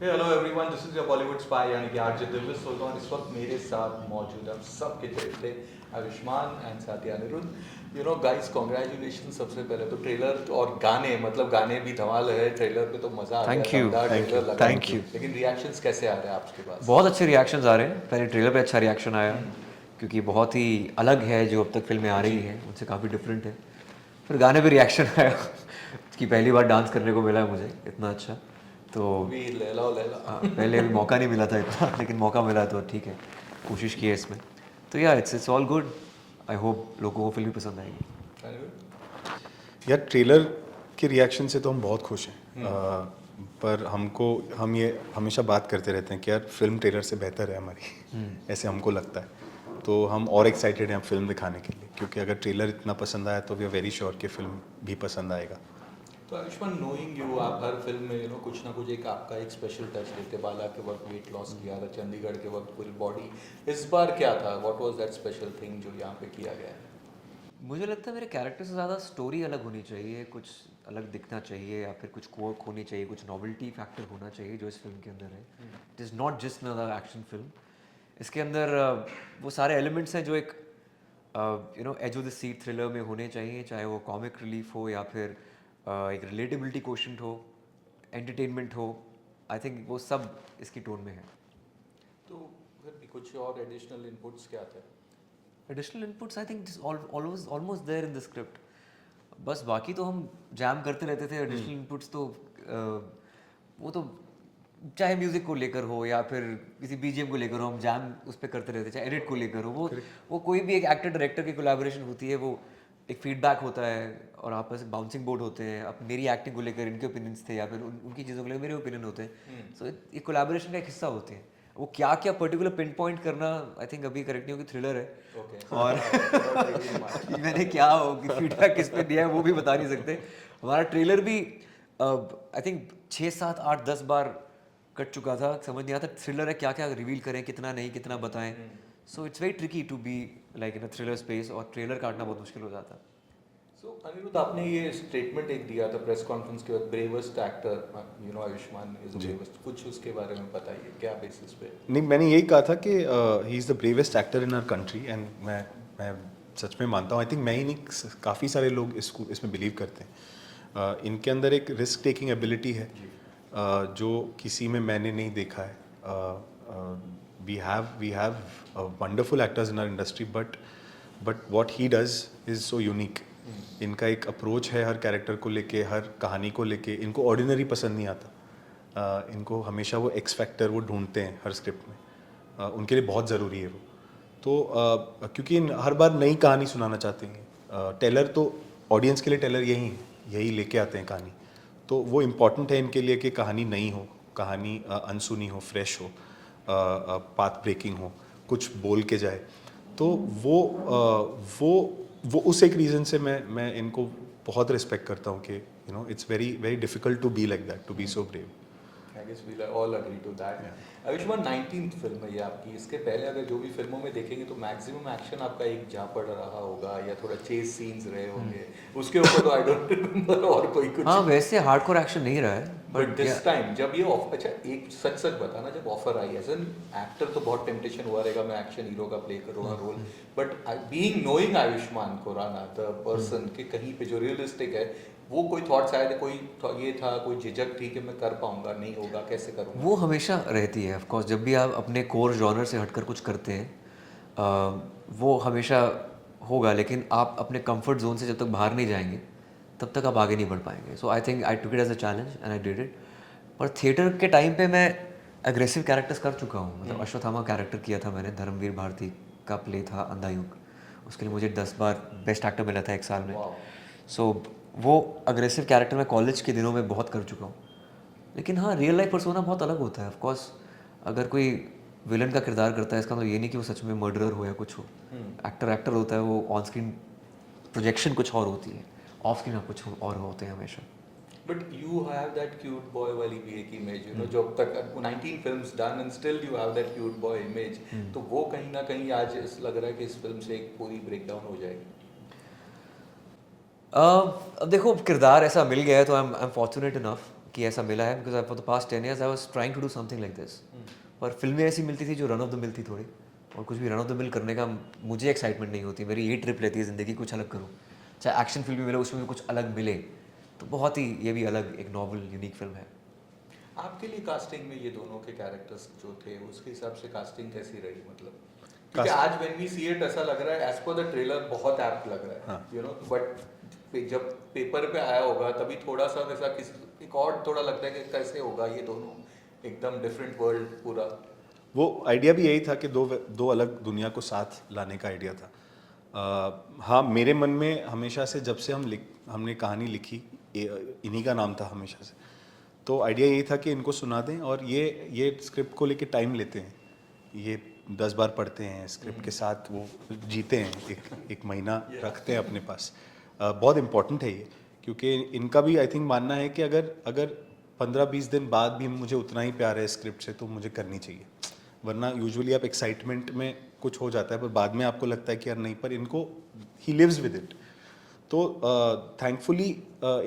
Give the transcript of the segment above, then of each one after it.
Hey hello everyone, this is your Bollywood spy यानी कि RJ Divya सुल्तान। इस वक्त मेरे साथ मौजूद है सबके चहेते आयुष्मान एंड साथी Aniruddh. You know guys, congratulation सबसे पहले तो। ट्रेलर और गाने, मतलब गाने भी धमाल है। ट्रेलर पे तो मज़ा आ गया, थैंक यू दमदार थैंक यू ट्रेलर लगा। Thank you. लेकिन रिएक्शंस कैसे आ रहे हैं आपके पास? बहुत अच्छे रिएक्शंस आ रहे हैं। पहले ट्रेलर पे अच्छा रिएक्शन आया क्योंकि बहुत ही अलग है जो अब तक फिल्में आ रही हैं, उनसे काफ़ी डिफरेंट है। फिर गाने पे रिएक्शन आया कि पहली बार डांस करने को मिला है मुझे इतना अच्छा। तो भी लैला लैला। पहले भी मौका नहीं मिला था इतना लेकिन मौका मिला तो ठीक है, कोशिश की है इसमें। तो या it's all good. I hope लोगों को फिल्म भी पसंद आएगी। यार ट्रेलर के रिएक्शन से तो हम बहुत खुश हैं। पर हम ये हमेशा बात करते रहते हैं कि यार फिल्म ट्रेलर से बेहतर है हमारी। ऐसे हमको लगता है। तो हम और एक्साइटेड हैं फिल्म दिखाने के लिए, क्योंकि अगर ट्रेलर इतना पसंद आया तो वी आर वेरी श्योर कि फिल्म भी पसंद आएगा। तो आयुष्मान, नोइंग यू, आप हर फिल्म में कुछ ना कुछ एक आपका एक स्पेशल टच देते। बाला के वक्त वेट लॉस किया था, चंडीगढ़ के वक्त फुल बॉडी। इस बार क्या था? What was that special thing जो यहाँ पे किया गया है? मुझे लगता है मेरे कैरेक्टर से ज़्यादा स्टोरी अलग होनी चाहिए, कुछ अलग दिखना चाहिए या फिर कुछ कोर्क होनी चाहिए, कुछ नॉवेल्टी फैक्टर होना चाहिए जो इस फिल्म के अंदर है। It is not just another action film. इसके अंदर वो सारे एलिमेंट्स हैं जो एक edge of the seat thriller में होने चाहिए, चाहे वो कॉमिक रिलीफ हो या फिर एक रिलेटेबिलिटी क्वेश्चन हो, एंटरटेनमेंट हो। आई थिंक वो सब इसकी टोन में है। तो फिर भी कुछ और एडिशनल इनपुट्स क्या थे? Additional inputs I think always almost there in the script. बस बाकी तो हम जैम करते रहते थे। एडिशनल इनपुट्स तो वो तो चाहे म्यूज़िक को लेकर हो या फिर किसी बीजीएम को लेकर हो, हम जैम उस पर करते रहते, चाहे एडिट को लेकर हो। वो कोई भी एक एक्टर डायरेक्टर की कोलैबोरेशन होती है, वो एक फीडबैक होता है और आप ऐसे बाउंसिंग बोर्ड होते हैं। अब मेरी एक्टिंग को लेकर इनके ओपिनियंस थे या फिर उनकी चीज़ों को लेकर मेरे ओपिनियन होते हैं। सो ये कोलैबोरेशन का एक हिस्सा होते हैं। वो क्या क्या पर्टिकुलर पिन पॉइंट करना, आई थिंक अभी करेक्ट नहीं होगी, थ्रिलर है। ओके। और मैंने क्या फीडबैक किस पे दिया है वो भी बता नहीं सकते। हमारा ट्रेलर भी आई थिंक 6 7 8 10 बार कट चुका था, समझ नहीं आता थ्रिलर है क्या क्या रिवील करें, कितना नहीं, कितना बताएं। So it's very tricky to be like in a thriller space, और ट्रेलर काटना बहुत मुश्किल हो जाता। सो अनिरुद्ध, आपने ये स्टेटमेंट एक दिया था प्रेस कॉन्फ्रेंस के वक्त, bravest actor, Ayushmann is ji. Bravest. कुछ उसके बारे में बताइए, क्या बेसिस पे? नहीं, मैंने यही कहा था कि he is the bravest actor in our country. And मैं सच में मानता हूँ। आई थिंक मैं ही नहीं, काफ़ी सारे लोग इसमें बिलीव करते हैं। इनके अंदर एक रिस्क टेकिंग एबिलिटी है, जो किसी में मैंने नहीं देखा है। We have wonderful actors in our industry, but what he does is so unique. इनका एक अप्रोच है हर कैरेक्टर को लेके, हर कहानी को लेके। इनको ऑर्डिनरी पसंद नहीं आता। इनको हमेशा वो एक्स फैक्टर वो ढूंढते हैं हर स्क्रिप्ट में। उनके लिए बहुत ज़रूरी है वो। तो क्योंकि हर बार नई कहानी सुनाना चाहते हैं। टेलर तो ऑडियंस के लिए टेलर यही है, यही लेके आते हैं कहानी। तो वो इम्पॉर्टेंट है इनके लिए कि कहानी नई हो, कहानी अनसुनी हो, फ्रेश हो, पाथ ब्रेकिंग हो, कुछ बोल के जाए। तो वो उस एक रीज़न से मैं इनको बहुत रिस्पेक्ट करता हूँ कि it's very very difficult to be like that, to be so brave. I guess we all agree to that. Ayushmann, 19th film है ये आपकी। इसके पहले अगर जो भी फिल्मों में देखेंगे तो मैक्सिमम एक्शन आपका एक जा पड़ रहा होगा या थोड़ा चेस सीन्स रहे होंगे। उसके ऊपर तो आई डोंट रिमेम्बर और कोई कुछ। हाँ, वैसे हार्डकोर एक्शन नहीं रहा है बट दिस टाइम जब ये ऑफर, अच्छा एक सच सच बताना, जब ऑफर आई एज एन एक्टर तो बहुत टेम्पटेशन हुआ रहेगा, मैं एक्शन हीरो का प्ले करूँगा role. But being knowing Ayushmann Khurrana the person, कि कहीं पे जो रियलिस्टिक है, वो कोई थॉट्स आए थे, कोई ये था, कोई झिझक थी कि मैं कर पाऊंगा, नहीं होगा, कैसे करूँगा? वो हमेशा रहती है ऑफ कोर्स। जब भी आप अपने कोर जॉनर से हटकर कुछ करते हैं, वो हमेशा होगा। लेकिन आप अपने कंफर्ट जोन से जब तक बाहर नहीं जाएंगे तब तक आप आगे नहीं बढ़ पाएंगे। So I think I took it as a challenge and I did इट। पर थिएटर के टाइम पे मैं एग्रेसिव कैरेक्टर्स कर चुका हूँ। मतलब अश्वत्थामा कैरेक्टर किया था मैंने, धर्मवीर भारती का प्ले था अंधायुग। उसके लिए मुझे 10 बार बेस्ट एक्टर मिला था एक साल में। सो वो अग्रेसिव कैरेक्टर मैं कॉलेज के दिनों में बहुत कर चुका हूँ। लेकिन हाँ, रियल लाइफ पर्सोना बहुत अलग होता है ऑफ कोर्स। अगर कोई विलन का किरदार करता है, इसका मतलब ये नहीं कि वो सच में मर्डरर हो या कुछ हो। एक्टर एक्टर होता है, वो ऑन स्क्रीन प्रोजेक्शन कुछ और होती है, ऑफ स्क्रीन आप कुछ और होते हैं हमेशा। But you have that cute boy वाली भी एक इमेज, जो अब तक 19 films done and still you have that cute boy image. तो वो कहीं ना कहीं आज लग रहा है कि इस फिल्म से एक पूरी ब्रेकडाउन हो जाएगी। अब देखो, किरदार ऐसा मिल गया है तो आई एम फॉर्चुनेट इनफ कि ऐसा मिला है, because for the past 10 years I was trying to do something like this, पर फिल्में ऐसी मिलती थी जो रन ऑफ द मिल थी थोड़ी, और कुछ भी रन ऑफ द मिल करने का मुझे एक्साइटमेंट नहीं होती। मेरी ये ट्रिप रहती है ज़िंदगी, कुछ अलग करूँ, चाहे एक्शन फिल्म भी मिले उसमें भी कुछ अलग मिले, तो बहुत ही ये भी अलग एक नॉवल यूनिक फिल्म है। आपके लिए कास्टिंग में ये दोनों के कैरेक्टर्स जो थे उसके हिसाब से कास्टिंग कैसी रही, मतलब क्योंकि आज व्हेन वी सी इट ऐसा लग रहा है एज पर द ट्रेलर बहुत एप्ट लग रहा है, यू नो, बट जब पेपर पे आया होगा तभी थोड़ा सा वैसा किसी एक और थोड़ा लगता है कि कैसे होगा ये दोनों एकदम डिफरेंट वर्ल्ड पूरा। वो आइडिया भी यही था कि दो अलग दुनिया को साथ लाने का आइडिया था। हाँ, मेरे मन में हमेशा से जब से हमने कहानी लिखी, इन्हीं का नाम था हमेशा से, तो आइडिया यही था कि इनको सुना दें और ये स्क्रिप्ट को लेके टाइम लेते हैं, ये 10 बार पढ़ते हैं, स्क्रिप्ट के साथ वो जीते हैं, एक महीना रखते हैं अपने पास। बहुत इम्पोर्टेंट है ये, क्योंकि इनका भी आई थिंक मानना है कि अगर 15-20 दिन बाद भी मुझे उतना ही प्यार है स्क्रिप्ट से तो मुझे करनी चाहिए, वरना यूजुअली आप एक्साइटमेंट में कुछ हो जाता है पर बाद में आपको लगता है कि यार नहीं, पर इनको ही लिव्स विद इट। तो थैंकफुली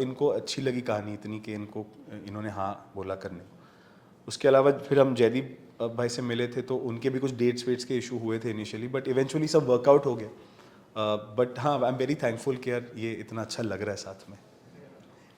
इनको अच्छी लगी कहानी इतनी कि इन्होंने हाँ बोला करने को। उसके अलावा फिर हम जयदीप भाई से मिले थे तो उनके भी कुछ डेट्स वेट्स के इशू हुए थे इनिशियली, बट इवेंचुअली सब वर्कआउट हो गया। बट हाँ, आई एम वेरी थैंकफुल कि यार ये इतना अच्छा लग रहा है साथ में।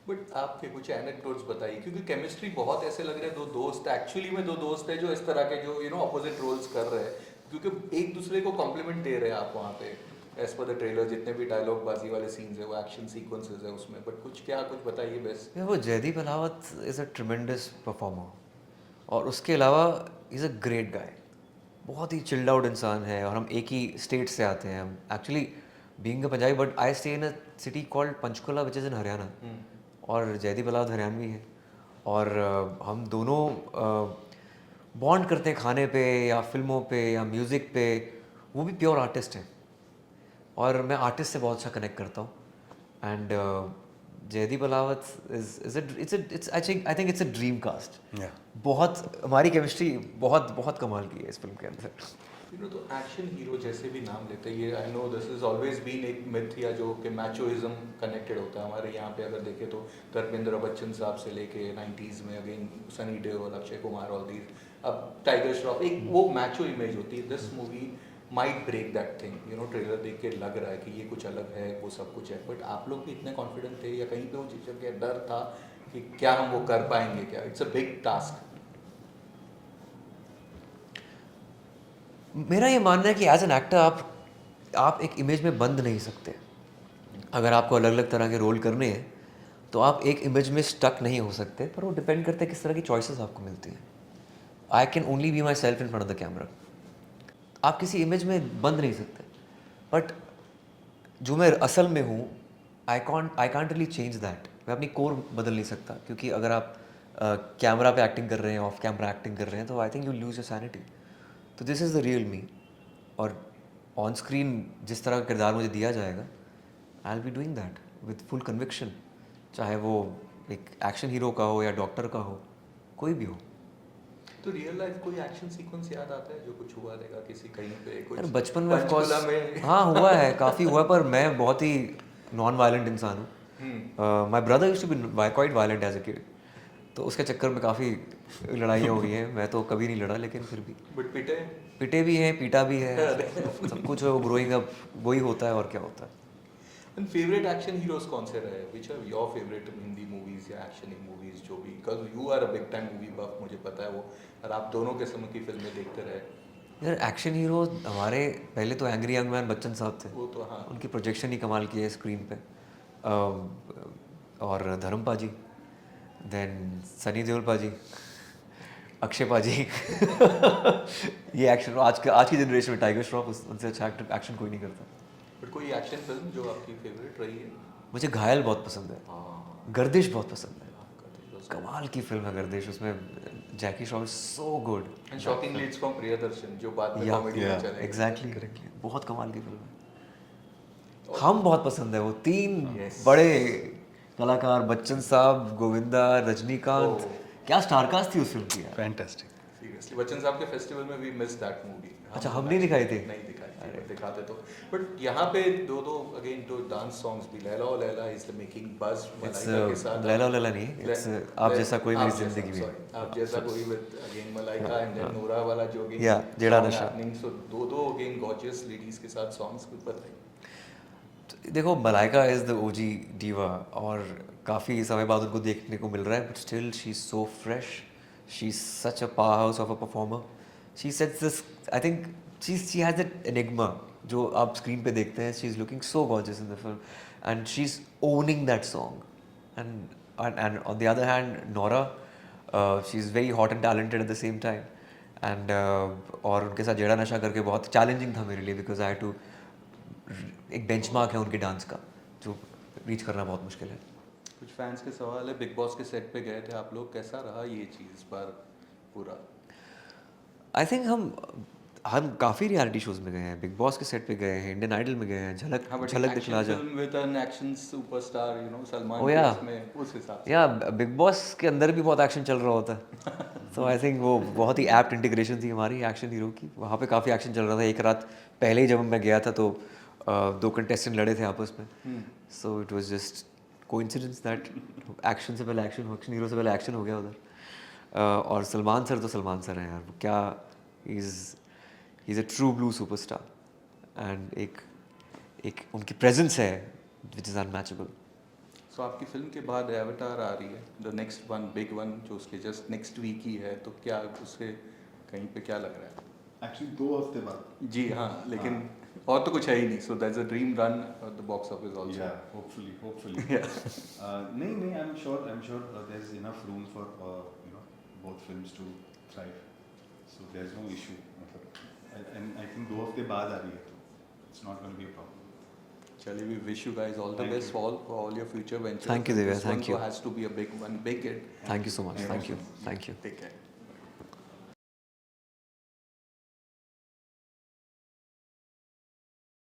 बट आपके कुछ एनेक्डोट्स बताइए, क्योंकि केमिस्ट्री बहुत ऐसे लग रहे हैं, दो दोस्त एक्चुअली में दो दोस्त है जो इस तरह के जो यू नो अपोजिट रोल्स कर रहे हैं, क्योंकि एक दूसरे को कॉम्प्लीमेंट दे रहे हैं आप वहाँ पे एज पर द ट्रेलर। जितने भी डायलॉग बाजी वाले सीन्स है वो एक्शन सीक्वेंसेस है उसमें, बट कुछ बताइए बेस्ट। वो Jaideep Ahlawat is a tremendous performer, और उसके अलावा इज़ अ ग्रेट गाय, बहुत ही चिल्ड आउट इंसान है, और हम एक ही स्टेट से आते हैं। हम actually being a Punjabi, but I stay in a city called Panchkula which is in Haryana, और जयदीप अलावत हरियाणवी है, और हम दोनों बॉन्ड करते हैं खाने पे या फिल्मों पे या म्यूज़िक पे। वो भी प्योर आर्टिस्ट है और मैं आर्टिस्ट से बहुत अच्छा कनेक्ट करता हूँ, and Jaideep Ahlawat I think it's a dream cast. बहुत हमारी केमिस्ट्री बहुत कमाल की है इस फिल्म के अंदर। यू नो, तो एक्शन हीरो जैसे भी नाम लेते हैं, ये I know this is always been एक मिथ या जो कि मैचोइज्म कनेक्टेड होता है हमारे यहाँ पे। अगर देखें तो धर्मेंद्र बच्चन साहब से लेके 90s में again Sunny Deol, Akshay Kumar, all these, अब टाइगर श्रॉफ, एक वो मैचो इमेज होती है। This movie might break that thing, you know, trailer देख के लग रहा है कि ये कुछ अलग है, वो सब कुछ है, बट आप लोग भी इतने कॉन्फिडेंट थे या कहीं पे वो चीज़ का डर था कि क्या हम वो कर पाएंगे क्या? It's a big task. मेरा ये मानना है कि एज एन एक्टर आप एक इमेज में बंद नहीं सकते। अगर आपको अलग अलग तरह के रोल करने हैं तो आप एक इमेज में स्टक नहीं हो सकते, पर वो डिपेंड करता है किस तरह की चॉइसेस आपको मिलती हैं। I can only be my self in front of the camera. आप किसी इमेज में बंद नहीं सकते, बट जो मैं असल में हूँ I can't really change that. मैं अपनी कोर बदल नहीं सकता, क्योंकि अगर आप कैमरा पे एक्टिंग कर रहे हैं, ऑफ कैमरा एक्टिंग कर रहे हैं, तो I think you lose your sanity. तो this is the real me, और ऑन स्क्रीन जिस तरह का किरदार मुझे दिया जाएगा I will be doing that with full conviction, चाहे वो एक एक्शन हीरो का हो या डॉक्टर का हो, कोई भी हो। तो रियल लाइफ कोई एक्शन सीक्वेंस याद आता है जो कुछ हुआ रहेगा किसी कहीं पे कुछ? यार बचपन में ऑफ कोर्स में हाँ हुआ है, काफ़ी हुआ है, पर मैं बहुत ही नॉन वायलेंट इंसान हूँ। My brother used to be quite violent as a kid, तो उसके चक्कर में काफ़ी लड़ाइयाँ हुई हैं। मैं तो कभी नहीं लड़ा, लेकिन फिर भी बट पिटे भी हैं, पीटा भी है, सब कुछ है। वो ग्रोइंग अप वही होता है, और क्या होता है। एंड फेवरेट एक्शन हीरोज कौन से रहे? Which are your favourite Hindi movies या एक्शन मूवीज जो भी, because you are a big time movie buff, मुझे पता है वो, और आप दोनों किस्म की फिल्में देखते रहे। यार एक्शन हीरो हमारे पहले तो एंग्री यंग मैन बच्चन साहब थे, वो तो हाँ, उनकी प्रोजेक्शन ही कमाल की है स्क्रीन पे, और धर्म पाजी, देन सनी देओल पाजी, अक्षय पाजी ये एक्शन आज की जनरेशन में टाइगर श्रॉफ, उनसे अच्छा एक्शन कोई नहीं करता। बट कोई एक्शन फिल्म जो आपकी फेवरेट रही है? मुझे घायल बहुत पसंद है, हाँ, गर्दिश बहुत पसंद है, कमाल की फिल्म है गर्दिश। उसमें Jackie Shroff is so good and shocking leads from Priyadarshan जो बाद में कॉमेडी में चले। एग्जैक्टली, बहुत कमाल की फिल्म है। हम बहुत पसंद है वो तीन बड़े कलाकार, बच्चन साहब, गोविंदा, रजनीकांत, क्या स्टारकास्ट थी उस फिल्म की यार, फैंटास्टिक। सीरियसली बच्चन साहब के फेस्टिवल में वी मिस दैट मूवी। अच्छा, हम नहीं दिखाई थी? नहीं दिखाई। दिखाते तो बट यहाँ पे दो अगेन दो डांस सॉन्ग्स भी लैला ओ लैला इज द मेकिंग बज मलाइका के साथ लैला ओ लैला नहीं, it's, आप जैसा कोई मेरी जिंदगी में। आप जैसा कोई with again Malaika and then Nora वाला जो अगेन Yeah, जेड़ा नशा। सो दो अगेन गॉर्जियस लेडीज के साथ सॉन्ग्स कुछ बताइए। देखो Malaika is the OG diva और काफ़ी समय बाद उनको देखने को मिल रहा है, but still she is so fresh, she is such a power house of a performer. She sets this, I think she has that enigma जो आप स्क्रीन पे देखते हैं। She is looking so gorgeous in the film and she is owning that song. And on the other hand Nora, she is very hot and talented at the same time and और उनके साथ जेड़ा नशा करके बहुत challenging था मेरे लिए, बिकॉज आई हैड टू, एक बेंचमार्क है उनके डांस का जो रीच करना बहुत मुश्किल है। कुछ फैंस के सवाल है, बिग बॉस के सेट पे गए थे आप लोग, कैसा रहा ये चीज़ इस बार पूरा? आई थिंक हम काफ़ी रियलिटी शोज़ में गए हैं, बिग बॉस के सेट पे गए हैं, इंडियन आइडल में गए हैं, झलक दिखला जा, film with an action superstar you know Salman Oh, के yeah. इसमें उस हिसाब से या बिग बॉस के अंदर भी बहुत एक्शन चल रहा होता है। तो आई थिंक वो बहुत ही एप्ट इंटीग्रेशन थी हमारी एक्शन हीरो की। वहाँ पे काफ़ी एक्शन चल रहा था। एक रात पहले ही जब मैं गया था तो दो कंटेस्टेंट लड़े थे आपस में, so it was just coincidence that action से पहले एक्शन हीरो से पहले एक्शन हो गया उधर। और सलमान सर तो सलमान सर हैं यार, वो क्या, he is a true blue superstar and एक उनकी प्रेजेंस है विच इज़ अनमैचेबल। सो आपकी फिल्म के बाद एवटार आ रही है, the next one big one जो उसके जस्ट नेक्स्ट वीक ही है, तो क्या उसके कहीं पे क्या लग रहा है? एक्चुअली 2 हफ्ते बाद। जी हाँ, लेकिन और तो कुछ है ही नहीं, so that's a dream run at the box office also. Yeah, hopefully. नहीं, I'm sure there's enough room for both films to thrive. So there's no issue. And I think 2 हफ्ते बाद आ रही है तो it's not going to be a problem. चलिए, we wish you guys all the Thank best you. for all your future ventures. Thank you, Divya. This one Thank you. has to be a big one, big hit. Thank you so much. Thank you. Take care.